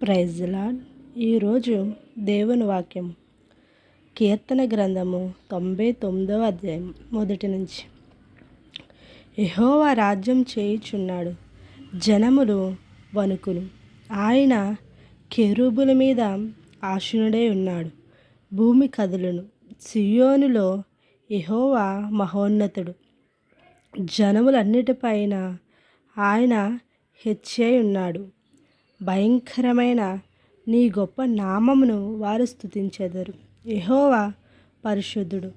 Praise lord. ఈరోజు దేవుని వాక్యం కీర్తన గ్రంథము 99వ అధ్యాయం మొదటి నుంచి. యెహోవా రాజ్యం చేయుచున్నాడు, జనములు వణుకును. ఆయన కెరూబుల మీద ఆసీనుడై ఉన్నాడు, భూమి కదులును. సియోనులో యెహోవా మహోన్నతుడు, జనములన్నిటిపైన ఆయన హెచ్చై ఉన్నాడు. భయంకరమైన నీ గొప్ప నామమును వారు స్తుతించెదరు. యెహోవా పరిశుద్ధుడు.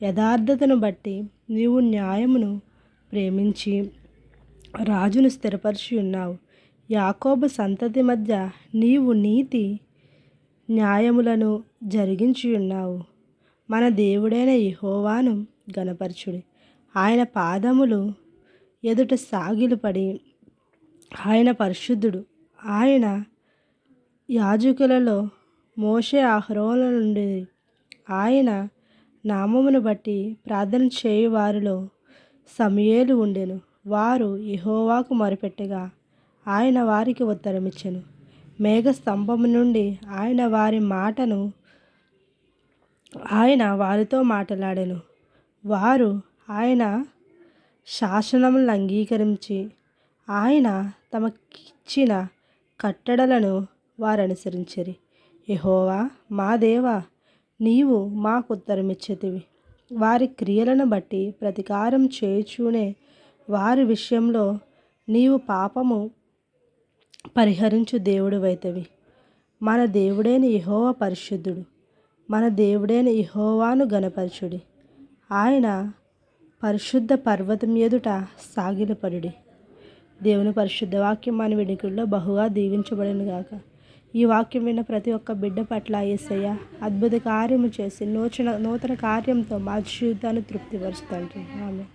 యథార్థతను బట్టి నీవు న్యాయమును ప్రేమించి రాజును స్థిరపరిచి ఉన్నావు. యాకోబు సంతతి మధ్య నీవు నీతి న్యాయములను జరిగించి ఉన్నావు. మన దేవుడైన యెహోవాను గణపరచుడి. ఆయన పాదములు ఎదుట సాగిలపడి, ఆయన పరిశుద్ధుడు. ఆయన యాజకులలో మోషే అహరోనుల నుండి ఆయన నామమును బట్టి ప్రార్థన చేయు వారిలో సమూయేలు ఉండెను. వారు యెహోవాకు మొరపెట్టగా ఆయన వారికి ఉత్తరమిచ్చెను. మేఘ స్తంభము నుండి ఆయన వారితో మాట్లాడెను. వారు ఆయన శాసనములను అంగీకరించి ఆయన తమకిచ్చిన కట్టడలను వారు అనుసరించిరి. యెహోవా మా దేవా, నీవు మాకు ఉత్తరమిచ్చితివి. వారి క్రియలను బట్టి ప్రతీకారం చేయుచూనే వారి విషయంలో నీవు పాపము పరిహరించు దేవుడవైతివి. మన దేవుడైన యెహోవా పరిశుద్ధుడు. మన దేవుడైన యెహోవాను గణపరచుడి. ఆయన పరిశుద్ధ పర్వతం ఎదుట సాగిలపడుడి. దేవుని పరిశుద్ధ వాక్యం మన వినికిడిలో బహుగా దీవించబడిన గాక. ఈ వాక్యం విన్న ప్రతి ఒక్క బిడ్డ పట్ల యేసయ్య అద్భుత కార్యము చేసి నూతన కార్యంతో మా జీవితాన్ని తృప్తిపరుస్తాడు. ఆమె